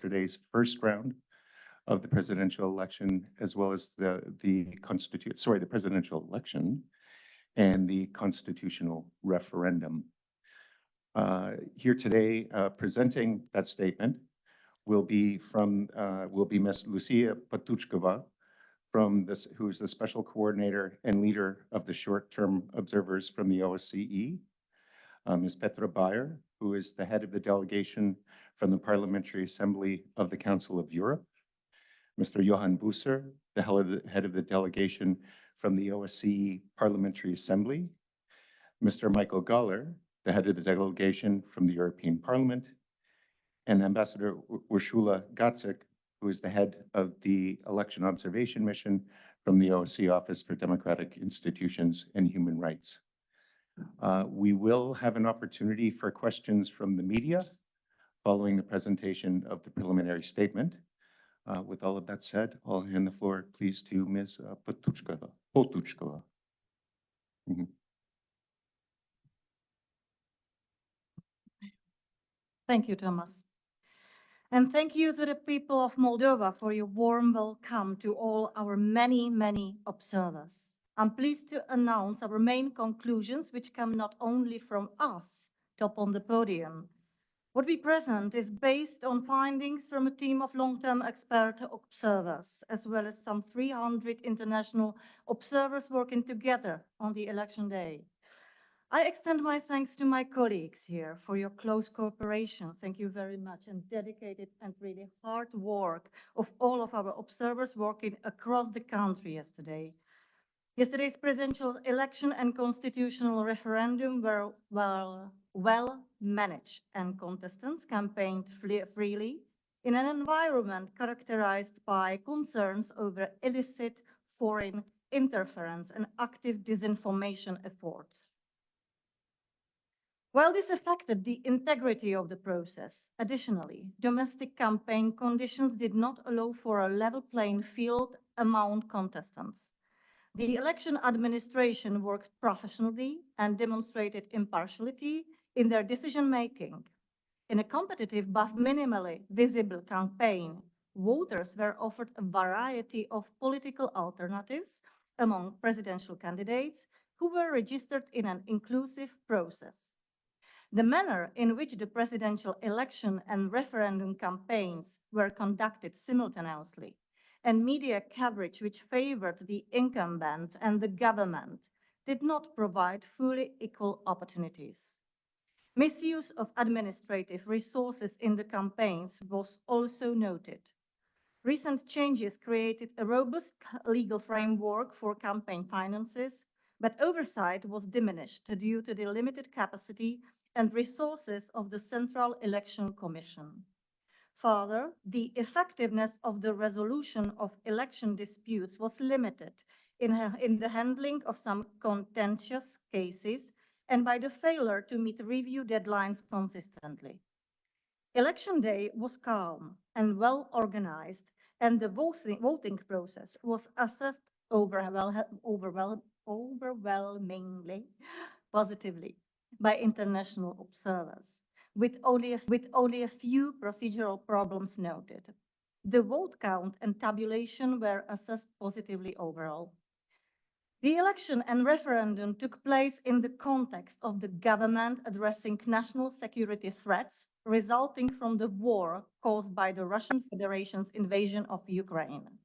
yesterday's first round of the presidential election, as well as the presidential election and the constitutional referendum. Here today, presenting that statement will be Ms. Lucie Patuchkova, who is the special coordinator and leader of the short-term observers from the OSCE, Ms. Petra Bayr, who is the head of the delegation from the Parliamentary Assembly of the Council of Europe, Mr. Johan Busser, the head of the delegation from the OSCE Parliamentary Assembly, Mr. Michael Gahler, the head of the delegation from the European Parliament, and Ambassador Urszula Gacek, who is the head of the Election Observation Mission from the OSCE Office for Democratic Institutions and Human Rights. We will have an opportunity for questions from the media following the presentation of the preliminary statement. With all of that said, I'll hand the floor, please, to Ms. Patuchkova. Thank you, Thomas. And thank you to the people of Moldova for your warm welcome to all our many, many observers. I'm pleased to announce our main conclusions, which come not only from us top on the podium. What we present is based on findings from a team of long-term expert observers, as well as some 300 international observers working together on the election day. I extend my thanks to my colleagues here for your close cooperation. Thank you very much, and dedicated and really hard work of all of our observers working across the country yesterday. Yesterday's presidential election and constitutional referendum were well managed, and contestants campaigned freely in an environment characterized by concerns over illicit foreign interference and active disinformation efforts. While this affected the integrity of the process, additionally, domestic campaign conditions did not allow for a level playing field among contestants. The election administration worked professionally and demonstrated impartiality in their decision-making. In a competitive but minimally visible campaign, voters were offered a variety of political alternatives among presidential candidates who were registered in an inclusive process. The manner in which the presidential election and referendum campaigns were conducted simultaneously, and media coverage which favored the incumbent and the government, did not provide fully equal opportunities. Misuse of administrative resources in the campaigns was also noted. Recent changes created a robust legal framework for campaign finances, but oversight was diminished due to the limited capacity and resources of the Central Election Commission. Further, the effectiveness of the resolution of election disputes was limited in the handling of some contentious cases and by the failure to meet review deadlines consistently. Election day was calm and well organized, and the voting process was assessed overwhelmingly positively by international observers, with only a few procedural problems noted. The vote count and tabulation were assessed positively overall. The election and referendum took place in the context of the government addressing national security threats resulting from the war caused by the Russian Federation's invasion of Ukraine.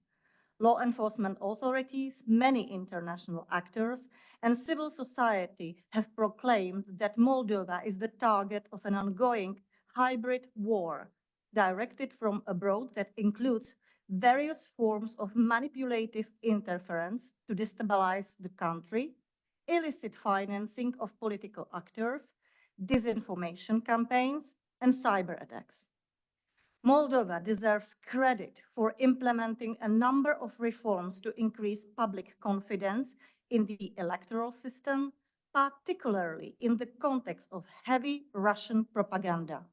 Law enforcement authorities, many international actors, and civil society have proclaimed that Moldova is the target of an ongoing hybrid war directed from abroad that includes various forms of manipulative interference to destabilize the country, illicit financing of political actors, disinformation campaigns, and cyber attacks. Moldova deserves credit for implementing a number of reforms to increase public confidence in the electoral system, particularly in the context of heavy Russian propaganda.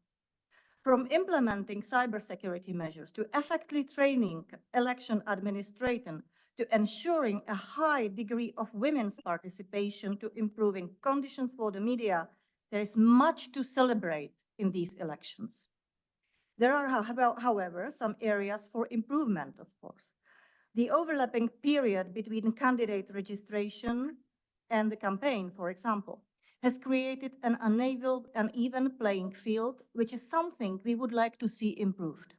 From implementing cybersecurity measures to effectively training election administration to ensuring a high degree of women's participation to improving conditions for the media, there is much to celebrate in these elections. There are, however, some areas for improvement, of course. The overlapping period between candidate registration and the campaign, for example, has created an uneven playing field, which is something we would like to see improved.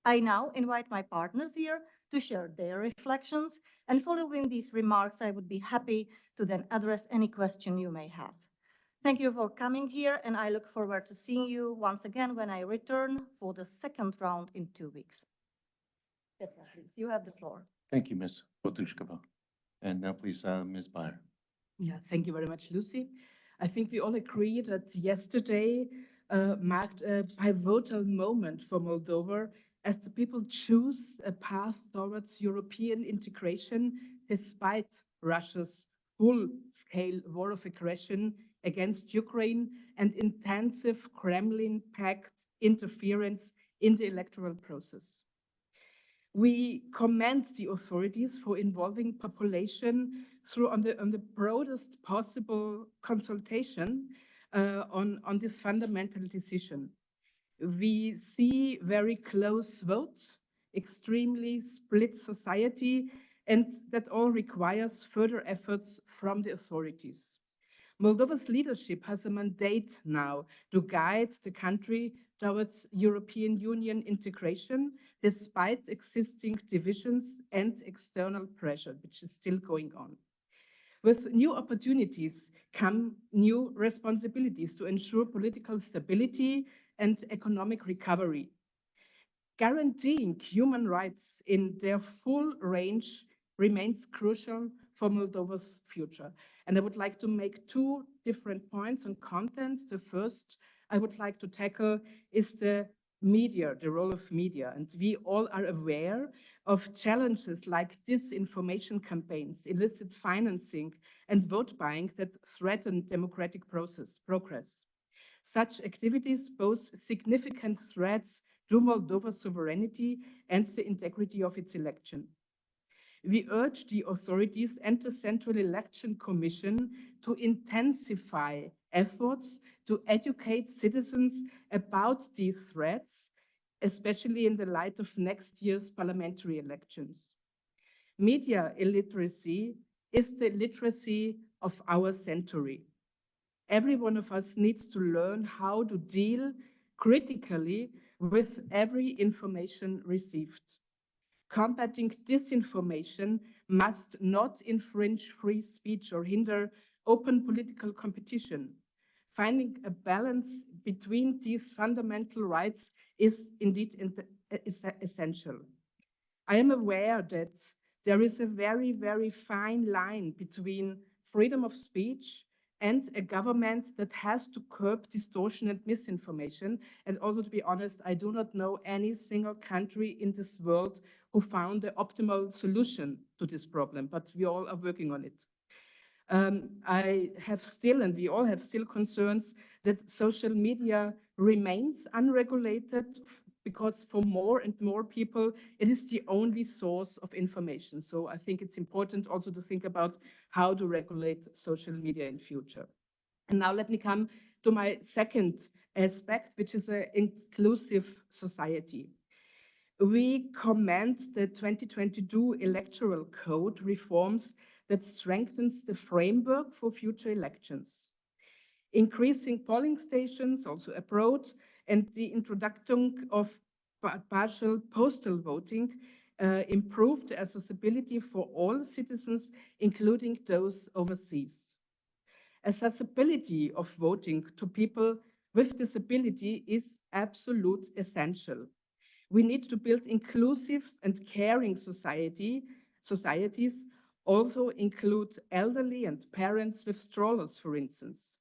I now invite my partners here to share their reflections, and following these remarks, I would be happy to then address any question you may have. Thank you for coming here, and I look forward to seeing you once again when I return for the second round in 2 weeks. Petra, please, you have the floor. Thank you, Ms. Botushkova. And now please, Ms. Bayr. Yeah, thank you very much, Lucie. I think we all agree that yesterday marked a pivotal moment for Moldova as the people choose a path towards European integration despite Russia's full-scale war of aggression against Ukraine and intensive Kremlin-backed interference in the electoral process. We commend the authorities for involving population through on the broadest possible consultation on this fundamental decision. We see very close votes, extremely split society, and that all requires further efforts from the authorities. Moldova's leadership has a mandate now to guide the country towards European Union integration, despite existing divisions and external pressure, which is still going on. With new opportunities come new responsibilities to ensure political stability and economic recovery. Guaranteeing human rights in their full range remains crucial for Moldova's future. And I would like to make two different points on contents. The first I would like to tackle is the media, the role of media. And we all are aware of challenges like disinformation campaigns, illicit financing, and vote buying that threaten democratic progress. Such activities pose significant threats to Moldova's sovereignty and the integrity of its election. We urge the authorities and the Central Election Commission to intensify efforts to educate citizens about these threats, especially in the light of next year's parliamentary elections. Media illiteracy is the literacy of our century. Every one of us needs to learn how to deal critically with every information received. Combating disinformation must not infringe free speech or hinder open political competition. Finding a balance between these fundamental rights is indeed essential. I am aware that there is a very, very fine line between freedom of speech and a government that has to curb distortion and misinformation. And also, to be honest, I do not know any single country in this world who found the optimal solution to this problem, but we all are working on it. I have still, and we all have still, concerns that social media remains unregulated because for more and more people, it is the only source of information. So I think it's important also to think about how to regulate social media in future. And now let me come to my second aspect, which is an inclusive society. We commend the 2022 electoral code reforms that strengthens the framework for future elections. Increasing polling stations, also abroad, and the introduction of partial postal voting improved the accessibility for all citizens, including those overseas. Accessibility of voting to people with disability is absolute essential. We need to build inclusive and caring societies, also include elderly and parents with strollers, for instance.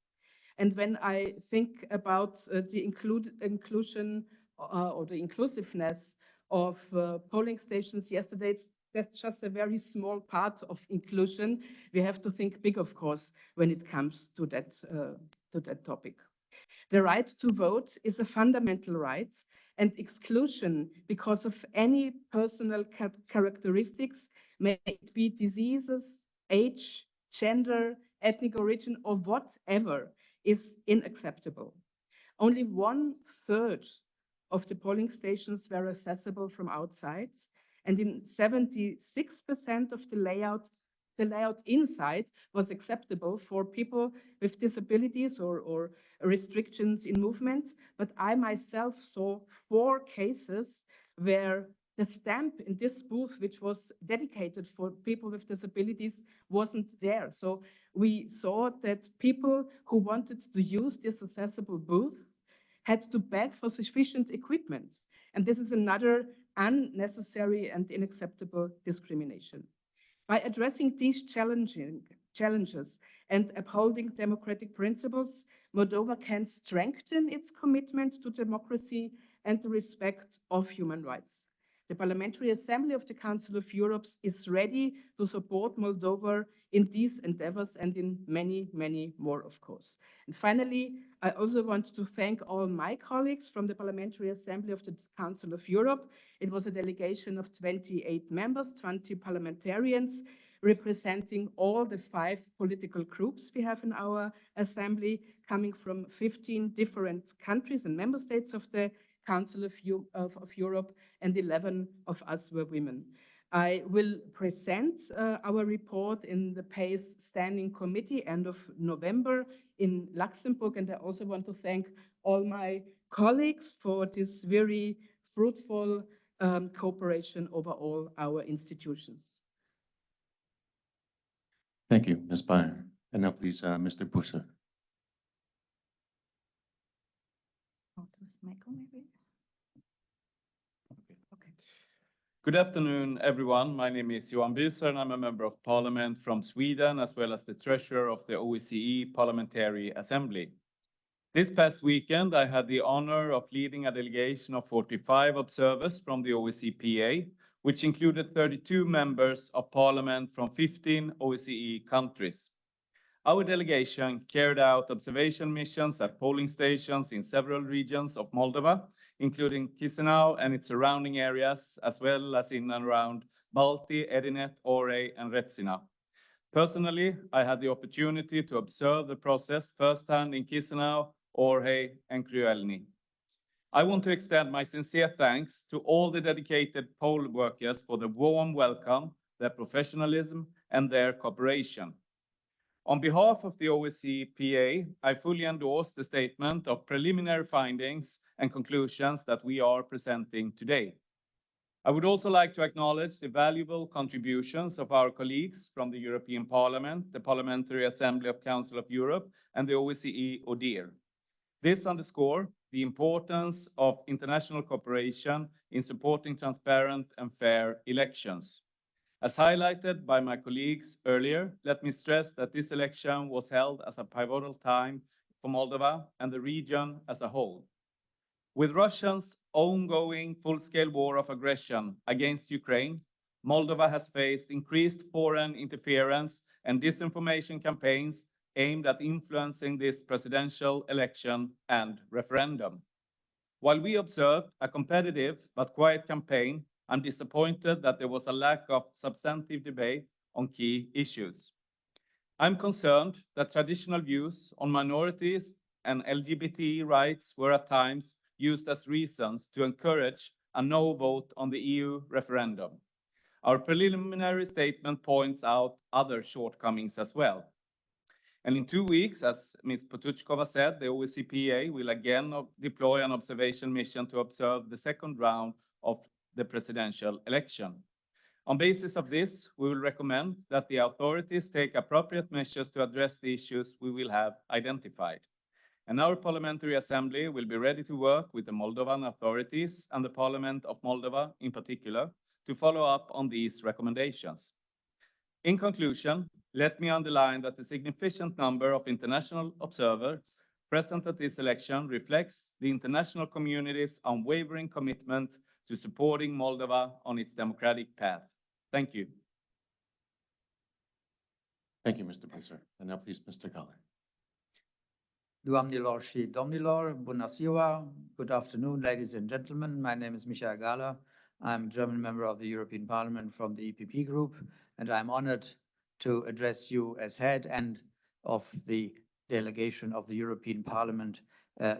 And when I think about the inclusion or the inclusiveness of polling stations yesterday, that's just a very small part of inclusion. We have to think big, of course, when it comes to that topic. The right to vote is a fundamental right, and exclusion because of any personal characteristics, may it be diseases, age, gender, ethnic origin, or whatever, is unacceptable. Only 1/3 of the polling stations were accessible from outside, and in 76% of the layout inside was acceptable for people with disabilities or restrictions in movement. But I myself saw 4 cases where the stamp in this booth, which was dedicated for people with disabilities, wasn't there. So we saw that people who wanted to use this accessible booth had to beg for sufficient equipment. And this is another unnecessary and unacceptable discrimination. By addressing these challenges and upholding democratic principles, Moldova can strengthen its commitment to democracy and the respect of human rights. The Parliamentary Assembly of the Council of Europe is ready to support Moldova in these endeavors and in many, many more, of course. And finally, I also want to thank all my colleagues from the Parliamentary Assembly of the Council of Europe. It was a delegation of 28 members, 20 parliamentarians, representing all the 5 political groups we have in our assembly, coming from 15 different countries and member states of the Council of Europe, and 11 of us were women. I will present our report in the PACE Standing Committee end of November in Luxembourg, and I also want to thank all my colleagues for this very fruitful cooperation over all our institutions. Thank you, Ms. Bayr. And now please, Mr. Busser. Michael, maybe? Okay. Good afternoon, everyone. My name is Johan Busser, and I'm a member of parliament from Sweden, as well as the treasurer of the OSCE Parliamentary Assembly. This past weekend, I had the honor of leading a delegation of 45 observers from the OSCE PA, which included 32 members of parliament from 15 OSCE countries. Our delegation carried out observation missions at polling stations in several regions of Moldova, including Chisinau and its surrounding areas, as well as in and around Balti, Edinet, Ore, and Retsina. Personally, I had the opportunity to observe the process firsthand in Chisinau, Orhei, and Kryelny. I want to extend my sincere thanks to all the dedicated poll workers for the warm welcome, their professionalism, and their cooperation. On behalf of the OSCE PA, I fully endorse the statement of preliminary findings and conclusions that we are presenting today. I would also like to acknowledge the valuable contributions of our colleagues from the European Parliament, the Parliamentary Assembly of Council of Europe, and the OSCE ODIHR. This underscores the importance of international cooperation in supporting transparent and fair elections. As highlighted by my colleagues earlier, let me stress that this election was held as a pivotal time for Moldova and the region as a whole. With Russia's ongoing full-scale war of aggression against Ukraine, Moldova has faced increased foreign interference and disinformation campaigns aimed at influencing this presidential election and referendum. While we observed a competitive but quiet campaign, I'm disappointed that there was a lack of substantive debate on key issues. I'm concerned that traditional views on minorities and LGBT rights were at times used as reasons to encourage a no vote on the EU referendum. Our preliminary statement points out other shortcomings as well. And in 2 weeks, as Ms. Potuchkova said, the OSCE PA will again deploy an observation mission to observe the second round of the presidential election. On basis of this, we will recommend that the authorities take appropriate measures to address the issues we will have identified. And our Parliamentary Assembly will be ready to work with the Moldovan authorities and the Parliament of Moldova in particular to follow up on these recommendations. In conclusion, let me underline that the significant number of international observers present at this election reflects the international community's unwavering commitment to supporting Moldova on its democratic path. Thank you. Thank you, Mr. Busser. And now please, Mr. Gahler. Doamnelor și domnilor, bună ziua. Good afternoon, ladies and gentlemen. My name is Michael Gahler. I'm a German member of the European Parliament from the EPP group, and I'm honored to address you as head and of the delegation of the European Parliament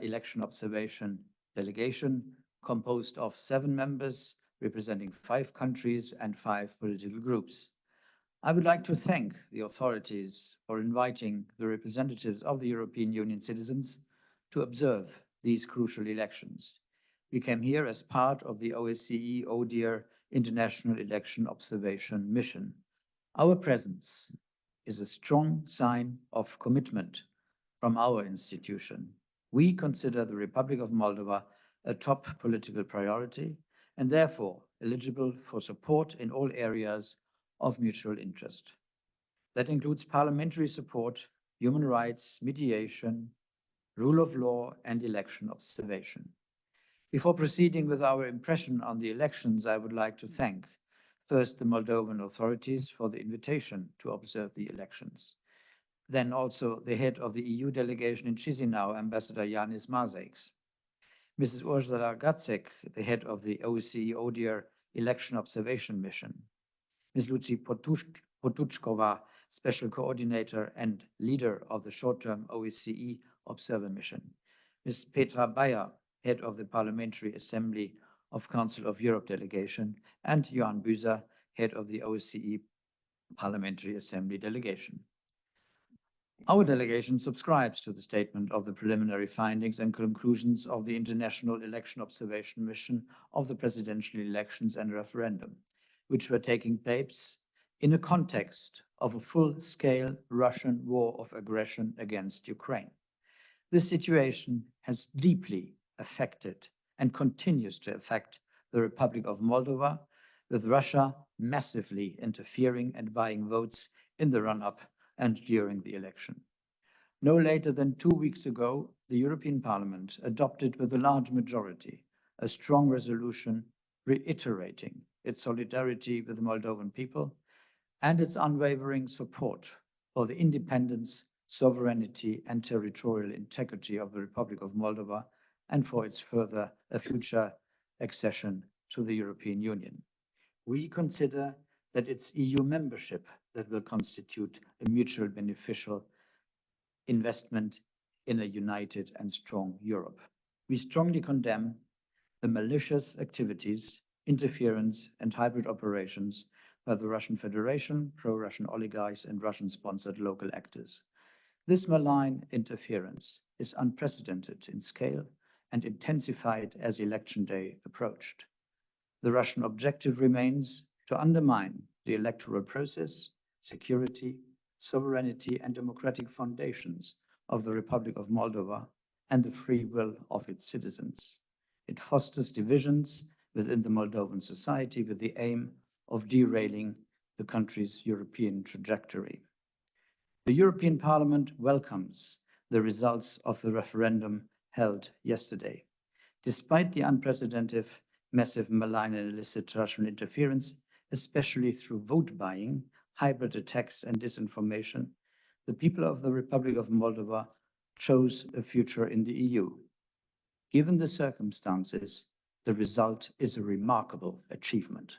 election observation delegation. composed of 7 members representing 5 countries and 5 political groups. I would like to thank the authorities for inviting the representatives of the European Union citizens to observe these crucial elections. We came here as part of the OSCE ODIHR International Election Observation Mission. Our presence is a strong sign of commitment from our institution. We consider the Republic of Moldova a top political priority and therefore eligible for support in all areas of mutual interest. That includes parliamentary support, human rights, mediation, rule of law, and election observation. Before proceeding with our impression on the elections, I would like to thank first the Moldovan authorities for the invitation to observe the elections. Then also the head of the EU delegation in Chisinau, Ambassador Yanis Mazeix. Mrs. Urszula Gacek, the head of the OSCE ODIHR Election Observation Mission. Ms. Lucie Potuchkova, Special Coordinator and leader of the short-term OSCE Observer Mission. Ms. Petra Bayr, head of the Parliamentary Assembly of Council of Europe delegation, and Johan Büser, head of the OSCE Parliamentary Assembly delegation. Our delegation subscribes to the statement of the preliminary findings and conclusions of the International Election Observation Mission of the presidential elections and referendum, which were taking place in a context of a full-scale Russian war of aggression against Ukraine. This situation has deeply affected and continues to affect the Republic of Moldova, with Russia massively interfering and buying votes in the run-up and during the election. No later than 2 weeks ago, the European Parliament adopted with a large majority a strong resolution reiterating its solidarity with the Moldovan people and its unwavering support for the independence, sovereignty, and territorial integrity of the Republic of Moldova and for its future accession to the European Union. We consider that it's EU membership that will constitute a mutually beneficial investment in a united and strong Europe. We strongly condemn the malicious activities, interference, and hybrid operations by the Russian Federation, pro-Russian oligarchs, and Russian-sponsored local actors. This malign interference is unprecedented in scale and intensified as election day approached. The Russian objective remains to undermine the electoral process, security, sovereignty, and democratic foundations of the Republic of Moldova and the free will of its citizens. It fosters divisions within the Moldovan society with the aim of derailing the country's European trajectory. The European Parliament welcomes the results of the referendum held yesterday. Despite the unprecedented, massive, malign, and illicit Russian interference, especially through vote buying, hybrid attacks, and disinformation, the people of the Republic of Moldova chose a future in the EU. Given the circumstances, the result is a remarkable achievement.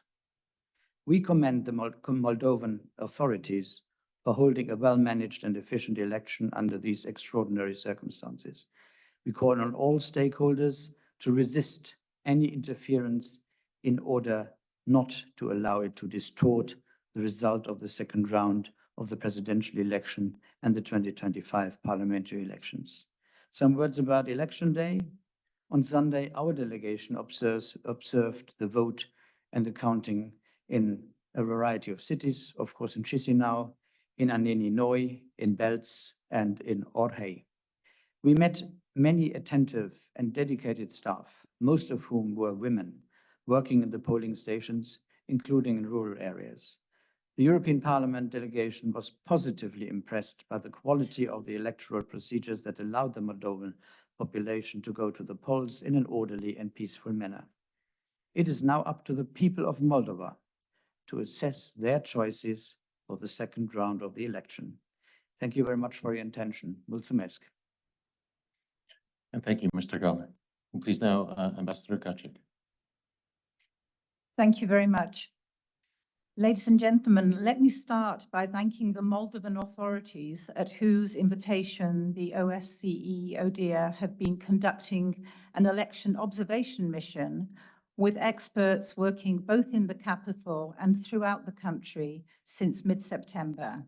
We commend the Moldovan authorities for holding a well-managed and efficient election under these extraordinary circumstances. We call on all stakeholders to resist any interference in order not to allow it to distort the result of the second round of the presidential election and the 2025 parliamentary elections. Some words about election day. On Sunday, our delegation observed the vote and the counting in a variety of cities, of course in Chisinau, in Aneni Noi, in Belz, and in Orhei. We met many attentive and dedicated staff, most of whom were women, working in the polling stations, including in rural areas. The European Parliament delegation was positively impressed by the quality of the electoral procedures that allowed the Moldovan population to go to the polls in an orderly and peaceful manner. It is now up to the people of Moldova to assess their choices for the second round of the election. Thank you very much for your attention. Mulțumesc. And thank you, Mr. Gahler. And please now, Ambassador Gacek. Thank you very much. Ladies and gentlemen, let me start by thanking the Moldovan authorities at whose invitation the OSCE ODIHR have been conducting an election observation mission with experts working both in the capital and throughout the country since mid-September.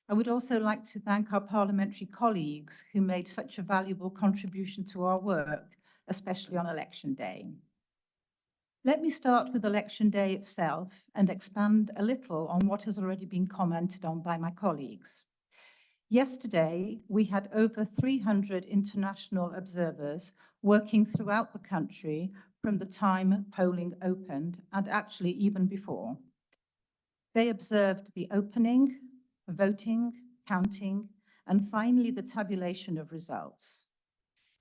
I would also like to thank our parliamentary colleagues who made such a valuable contribution to our work, especially on election day. Let me start with election day itself and expand a little on what has already been commented on by my colleagues. Yesterday, we had over 300 international observers working throughout the country from the time polling opened and actually even before. They observed the opening, voting, counting, and finally the tabulation of results.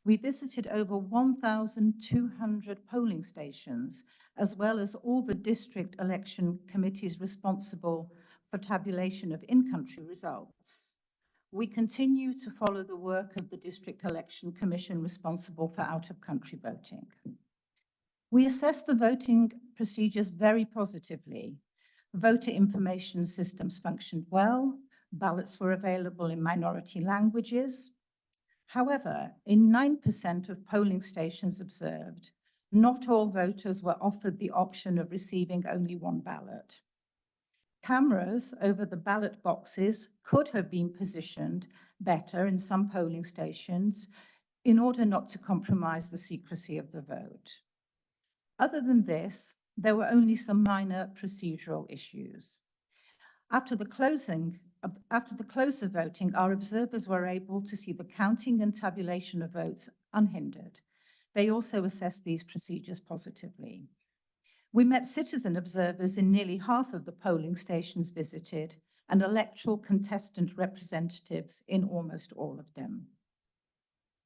We visited over 1,200 polling stations, as well as all the district election committees responsible for tabulation of in-country results. We continue to follow the work of the District Election Commission responsible for out-of-country voting. We assess the voting procedures very positively. Voter information systems functioned well, ballots were available in minority languages. However, in 9% of polling stations observed, not all voters were offered the option of receiving only one ballot. Cameras over the ballot boxes could have been positioned better in some polling stations in order not to compromise the secrecy of the vote. Other than this, there were only some minor procedural issues. After the close of voting, our observers were able to see the counting and tabulation of votes unhindered. They also assessed these procedures positively. We met citizen observers in nearly half of the polling stations visited and electoral contestant representatives in almost all of them.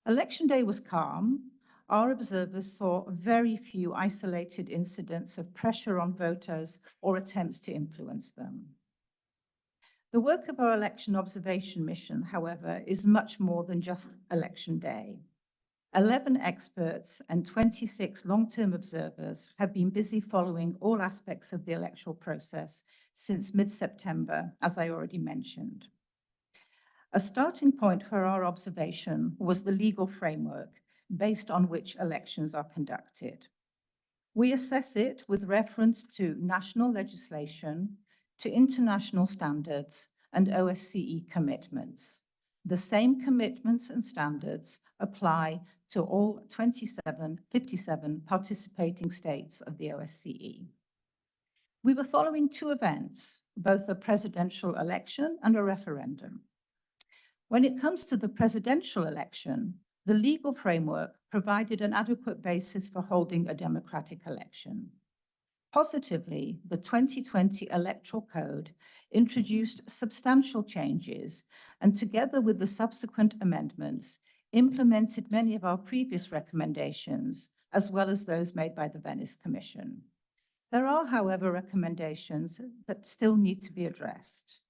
Election day was calm. Our observers saw very few isolated incidents of pressure on voters or attempts to influence them. The work of our election observation mission, however, is much more than just election day. 11 experts and 26 long-term observers have been busy following all aspects of the electoral process since mid-September, as I already mentioned. A starting point for our observation was the legal framework based on which elections are conducted. We assess it with reference to national legislation, to international standards and OSCE commitments. The same commitments and standards apply to all 57 participating states of the OSCE. We were following two events, both a presidential election and a referendum. When it comes to the presidential election, the legal framework provided an adequate basis for holding a democratic election. Positively, the 2020 Electoral Code introduced substantial changes and, together with the subsequent amendments, implemented many of our previous recommendations, as well as those made by the Venice Commission. There are, however, recommendations that still need to be addressed.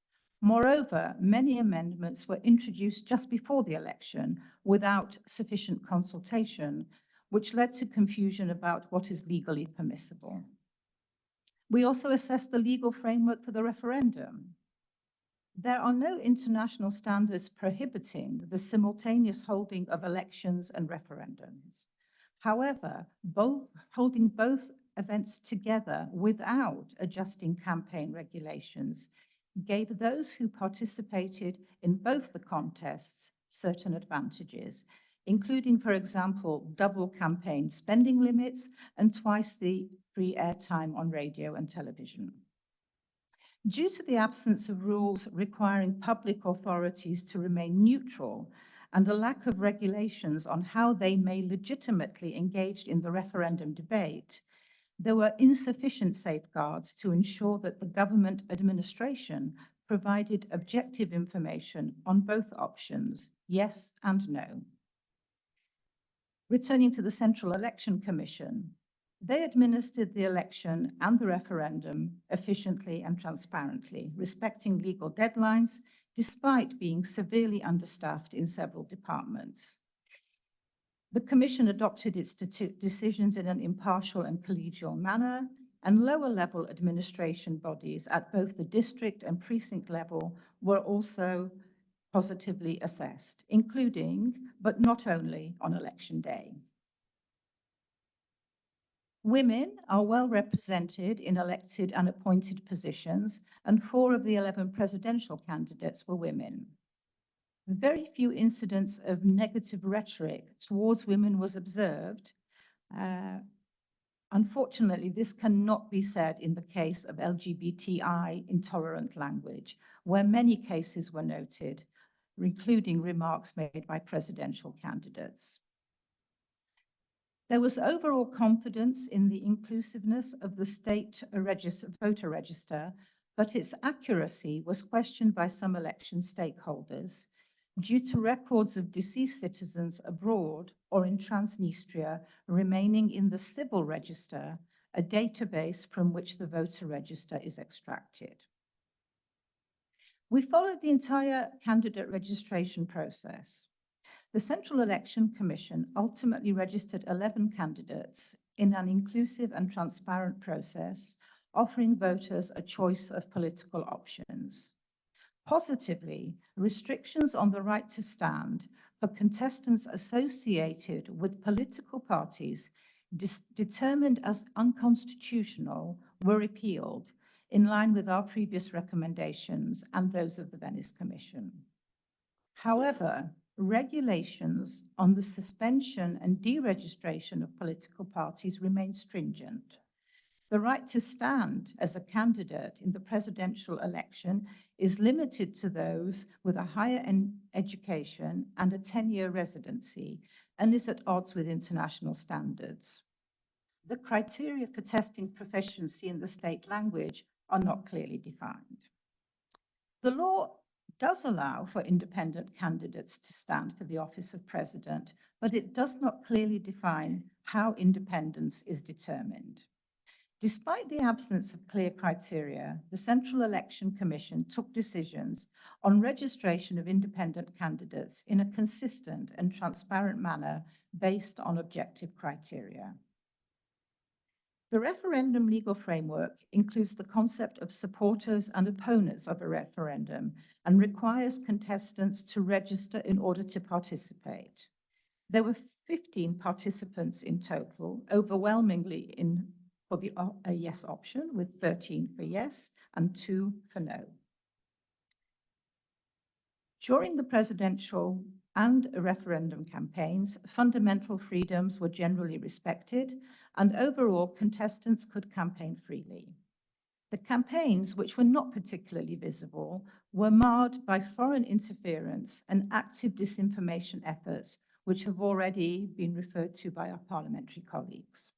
Moreover, many amendments were introduced just before the election without sufficient consultation, which led to confusion about what is legally permissible. We also assessed the legal framework for the referendum. There are no international standards prohibiting the simultaneous holding of elections and referendums. However, holding both events together without adjusting campaign regulations gave those who participated in both the contests certain advantages, including, for example, double campaign spending limits and twice the free airtime on radio and television. Due to the absence of rules requiring public authorities to remain neutral and a lack of regulations on how they may legitimately engage in the referendum debate, there were insufficient safeguards to ensure that the government administration provided objective information on both options, yes and no. Returning to the Central Election Commission, they administered the election and the referendum efficiently and transparently, respecting legal deadlines, despite being severely understaffed in several departments. The Commission adopted its decisions in an impartial and collegial manner, and lower-level administration bodies at both the district and precinct level were also positively assessed, including, but not only, on election day. Women are well represented in elected and appointed positions, and 4 of the 11 presidential candidates were women. Very few incidents of negative rhetoric towards women was observed. Unfortunately, this cannot be said in the case of LGBTI intolerant language, where many cases were noted, including remarks made by presidential candidates. There was overall confidence in the inclusiveness of the state voter register, but its accuracy was questioned by some election stakeholders due to records of deceased citizens abroad or in Transnistria remaining in the civil register, a database from which the voter register is extracted. We followed the entire candidate registration process. The Central Election Commission ultimately registered 11 candidates in an inclusive and transparent process, offering voters a choice of political options. Positively, restrictions on the right to stand for contestants associated with political parties determined as unconstitutional were repealed, in line with our previous recommendations and those of the Venice Commission. However, regulations on the suspension and deregistration of political parties remain stringent. The right to stand as a candidate in the presidential election is limited to those with a higher education and a 10-year residency, and is at odds with international standards. The criteria for testing proficiency in the state language are not clearly defined. The law does allow for independent candidates to stand for the office of president, but it does not clearly define how independence is determined. Despite the absence of clear criteria, the Central Election Commission took decisions on registration of independent candidates in a consistent and transparent manner based on objective criteria. The referendum legal framework includes the concept of supporters and opponents of a referendum and requires contestants to register in order to participate. There were 15 participants in total, overwhelmingly for the yes option, with 13 for yes and 2 for no. During the presidential and referendum campaigns, fundamental freedoms were generally respected, and overall contestants could campaign freely. The campaigns, which were not particularly visible, were marred by foreign interference and active disinformation efforts, which have already been referred to by our parliamentary colleagues.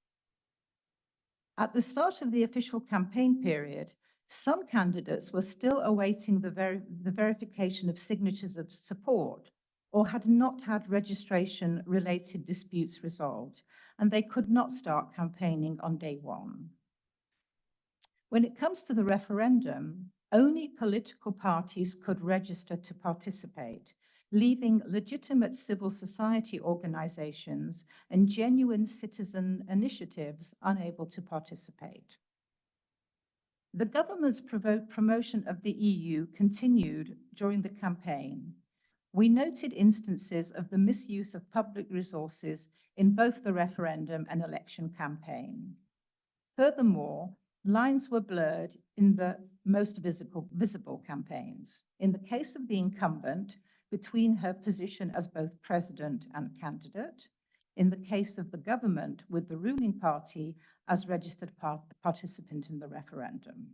At the start of the official campaign period, some candidates were still awaiting the verification of signatures of support, or had not had registration-related disputes resolved, and they could not start campaigning on day 1. When it comes to the referendum, only political parties could register to participate, leaving legitimate civil society organizations and genuine citizen initiatives unable to participate. The government's promotion of the EU continued during the campaign. We noted instances of the misuse of public resources in both the referendum and election campaign. Furthermore, lines were blurred in the most visible campaigns. In the case of the incumbent, between her position as both president and candidate, in the case of the government with the ruling party as registered participant in the referendum.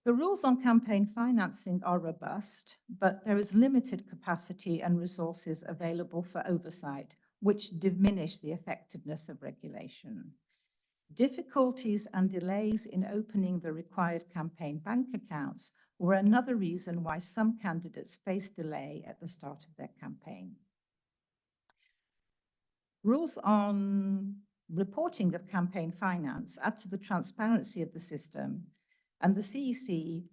The rules on campaign financing are robust, but there is limited capacity and resources available for oversight, which diminish the effectiveness of regulation. Difficulties and delays in opening the required campaign bank accounts were another reason why some candidates faced delay at the start of their campaign. Rules on reporting of campaign finance add to the transparency of the system, and the CEC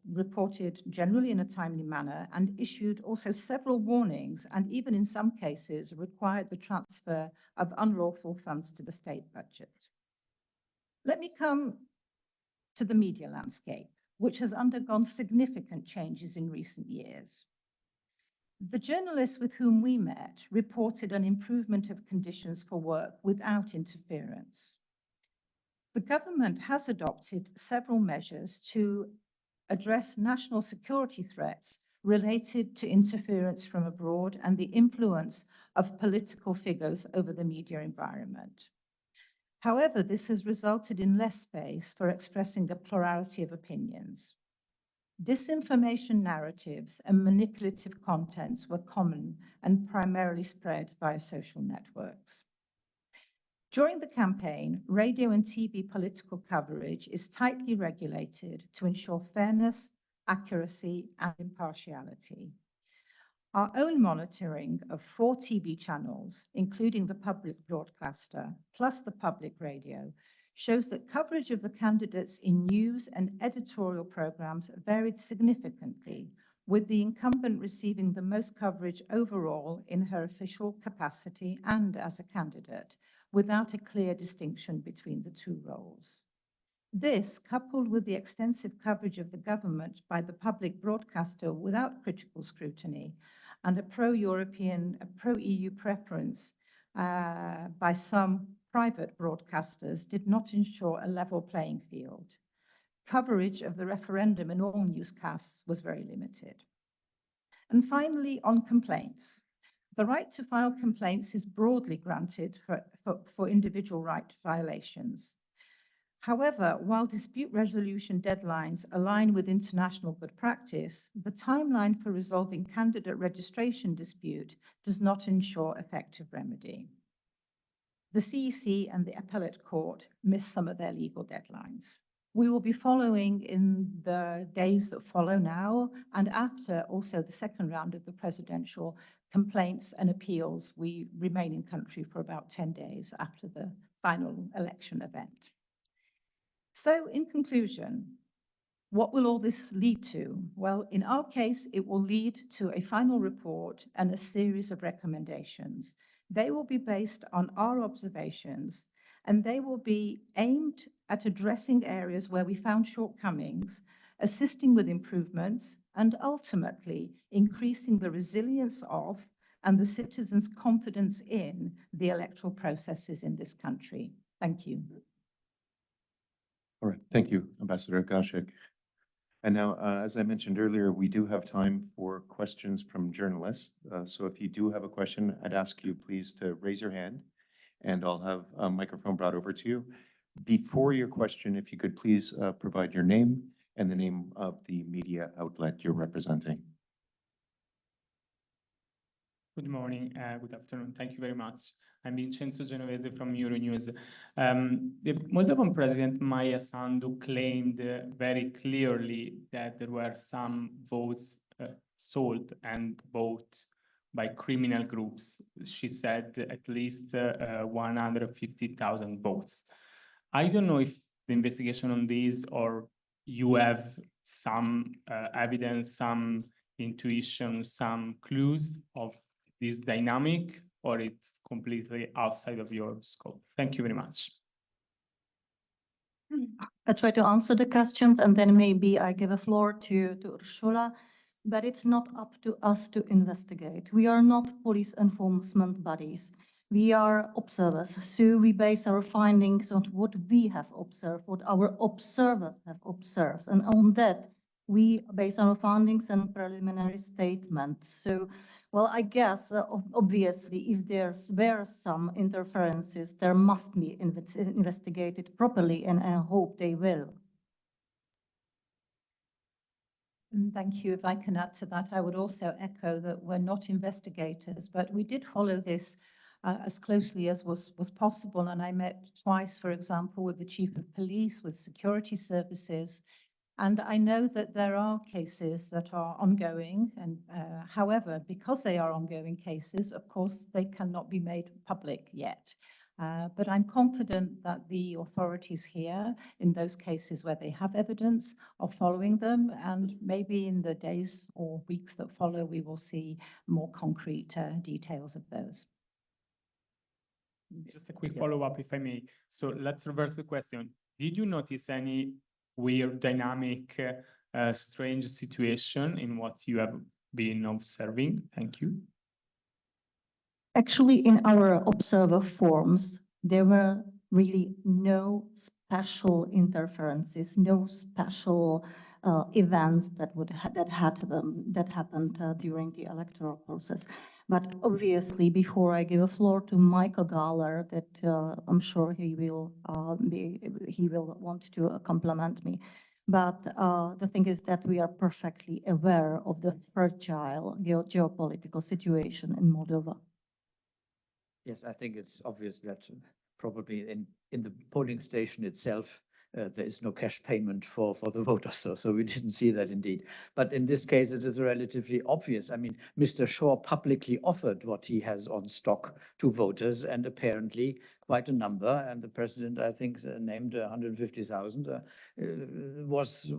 reported generally in a timely manner and issued also several warnings, and even in some cases required the transfer of unlawful funds to the state budget. Let me come to the media landscape, which has undergone significant changes in recent years. The journalists with whom we met reported an improvement of conditions for work without interference. The government has adopted several measures to address national security threats related to interference from abroad and the influence of political figures over the media environment. However, this has resulted in less space for expressing a plurality of opinions. Disinformation narratives and manipulative contents were common and primarily spread via social networks. During the campaign, radio and TV political coverage is tightly regulated to ensure fairness, accuracy, and impartiality. Our own monitoring of 4 TV channels, including the public broadcaster, plus the public radio, shows that coverage of the candidates in news and editorial programs varied significantly, with the incumbent receiving the most coverage overall in her official capacity and as a candidate, without a clear distinction between the 2 roles. This, coupled with the extensive coverage of the government by the public broadcaster without critical scrutiny, and a pro-European, pro-EU preference by some private broadcasters, did not ensure a level playing field. Coverage of the referendum in all newscasts was very limited. And finally, on complaints. The right to file complaints is broadly granted for individual right violations. However, while dispute resolution deadlines align with international good practice, the timeline for resolving candidate registration dispute does not ensure effective remedy. The CEC and the Appellate Court miss some of their legal deadlines. We will be following in the days that follow now and after also the second round of the presidential complaints and appeals. We remain in country for about 10 days after the final election event. So in conclusion, what will all this lead to? Well, in our case, it will lead to a final report and a series of recommendations. They will be based on our observations, and they will be aimed at addressing areas where we found shortcomings, assisting with improvements, and ultimately increasing the resilience of and the citizens' confidence in the electoral processes in this country. Thank you. All right, thank you, Ambassador Gacek. And now, as I mentioned earlier, we do have time for questions from journalists. So if you do have a question, I'd ask you please to raise your hand and I'll have a microphone brought over to you. Before your question, if you could please provide your name and the name of the media outlet you're representing. Good morning, good afternoon. Thank you very much. I'm Vincenzo Genovese from Euronews. The Moldovan President Maia Sandu claimed very clearly that there were some votes sold and bought by criminal groups. She said at least 150,000 votes. I don't know if the investigation on these or you have some evidence, some intuition, some clues of this dynamic, or it's completely outside of your scope? Thank you very much. I try to answer the questions and then maybe I give a floor to Urszula, but it's not up to us to investigate. We are not police enforcement bodies. We are observers, so we base our findings on what we have observed, what our observers have observed, and on that we base our findings and preliminary statements. So, well, I guess obviously if were some interferences, there must be investigated properly, and I hope they will. Thank you. If I can add to that, I would also echo that we're not investigators, but we did follow this as closely as was possible. And I met twice, for example, with the chief of police, with security services. And I know that there are cases that are ongoing. And however, because they are ongoing cases, of course, they cannot be made public yet. But I'm confident that the authorities here, in those cases where they have evidence, are following them. And maybe in the days or weeks that follow, we will see more concrete details of those. Just a quick follow-up, if I may. So let's reverse the question. did you notice any weird dynamic, strange situation in what you have been observing? Thank you. Actually, in our observer forms, there were really no special interferences, no special events that happened during the electoral process. But obviously, before I give a floor to Michael Gahler, that I'm sure he will want to compliment me. But the thing is that we are perfectly aware of the fragile geopolitical situation in Moldova. Yes, I think it's obvious that probably in the polling station itself, there is no cash payment for the voters. So we didn't see that indeed. But in this case, it is relatively obvious. I mean, Mr. Shaw publicly offered what he has on stock to voters, and apparently quite a number. And the president, I think, named 150,000, was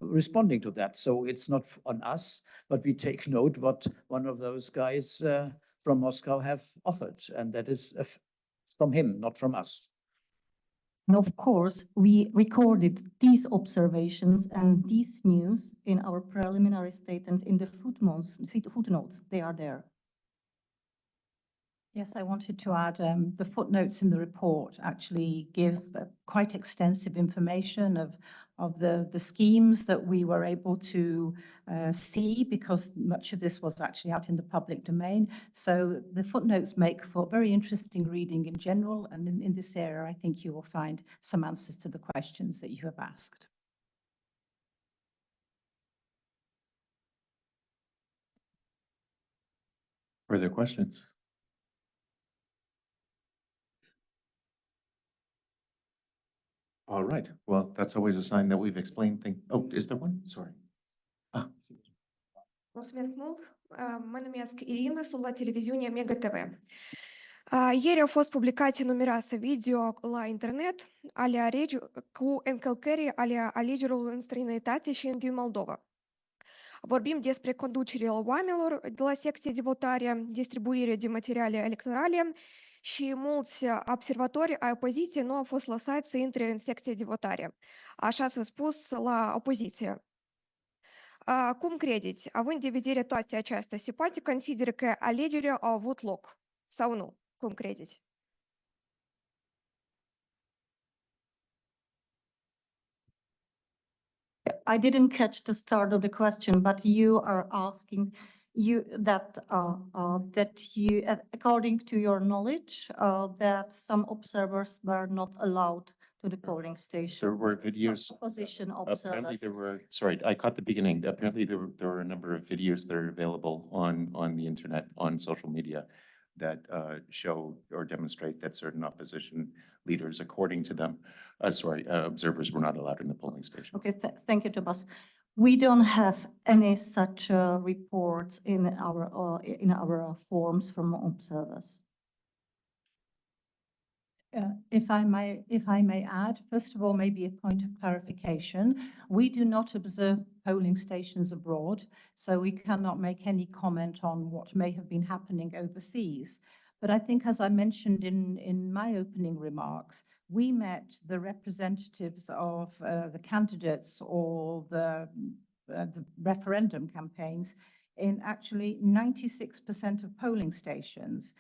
responding to that. So it's not on us, but we take note what one of those guys from Moscow have offered, and that is from him, not from us. And of course, we recorded these observations and these news in our preliminary statement in the footnotes. They are there. Yes, I wanted to add, the footnotes in the report actually give quite extensive information of the schemes that we were able to see, because much of this was actually out in the public domain. So the footnotes make for very interesting reading in general, and in this area, I think you will find some answers to the questions that you have asked. Further questions? All right. Well, that's always a sign that we've explained things. Oh, is there one? Sorry. Mă numesc Irina, sunt la televiziunea Mega TV. Ieri au fost publicate numeroase video la internet cu încălcări ale alegerilor în străinătate și din Moldova. Vorbim despre conducerea oamenilor de la secția de votare, distribuirea de materiale electorale și mulți observatori ai opoziției nu au fost lăsați să intre în secția de votare. Așa s-a spus la opoziție. Cum credeți, având de vedere toate acestea, se poate considera că alegerile au avut loc sau nu? Cum credeți? I didn't catch the start of the question, but you are asking according to your knowledge, that some observers were not allowed to the polling station. There were videos. Opposition Apparently observers. sorry, I caught the beginning. Apparently there were a number of videos that are available on the internet, on social media, that show or demonstrate that certain opposition leaders, according to them, observers were not allowed in the polling station. Okay, thank you, Tomas. We don't have any such reports in our forms from observers. If I may add, first of all, maybe a point of clarification. We do not observe polling stations abroad, so we cannot make any comment on what may have been happening overseas. But I think, as I mentioned in my opening remarks, we met the representatives of the candidates or the referendum campaigns in actually 96% of polling stations.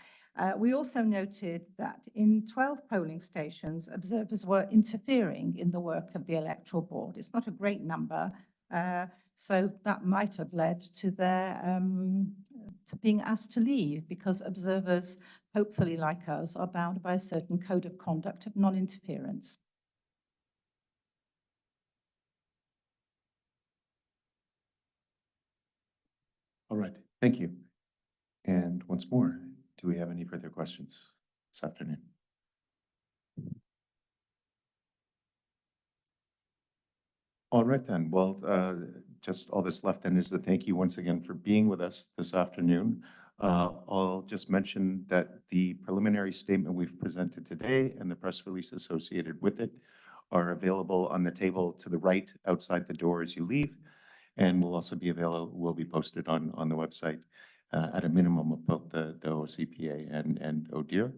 We also noted that in 12 polling stations, observers were interfering in the work of the electoral board. It's not a great number, so that might have led to their to being asked to leave, because observers, hopefully like us, are bound by a certain code of conduct of non-interference. All right, thank you. And once more, do we have any further questions this afternoon? All right then, well, just all that's left then is to thank you once again for being with us this afternoon. I'll just mention that the preliminary statement we've presented today and the press release associated with it are available on the table to the right outside the door as you leave, and will also be will be posted on the website at a minimum of both the OSCE and ODIHR.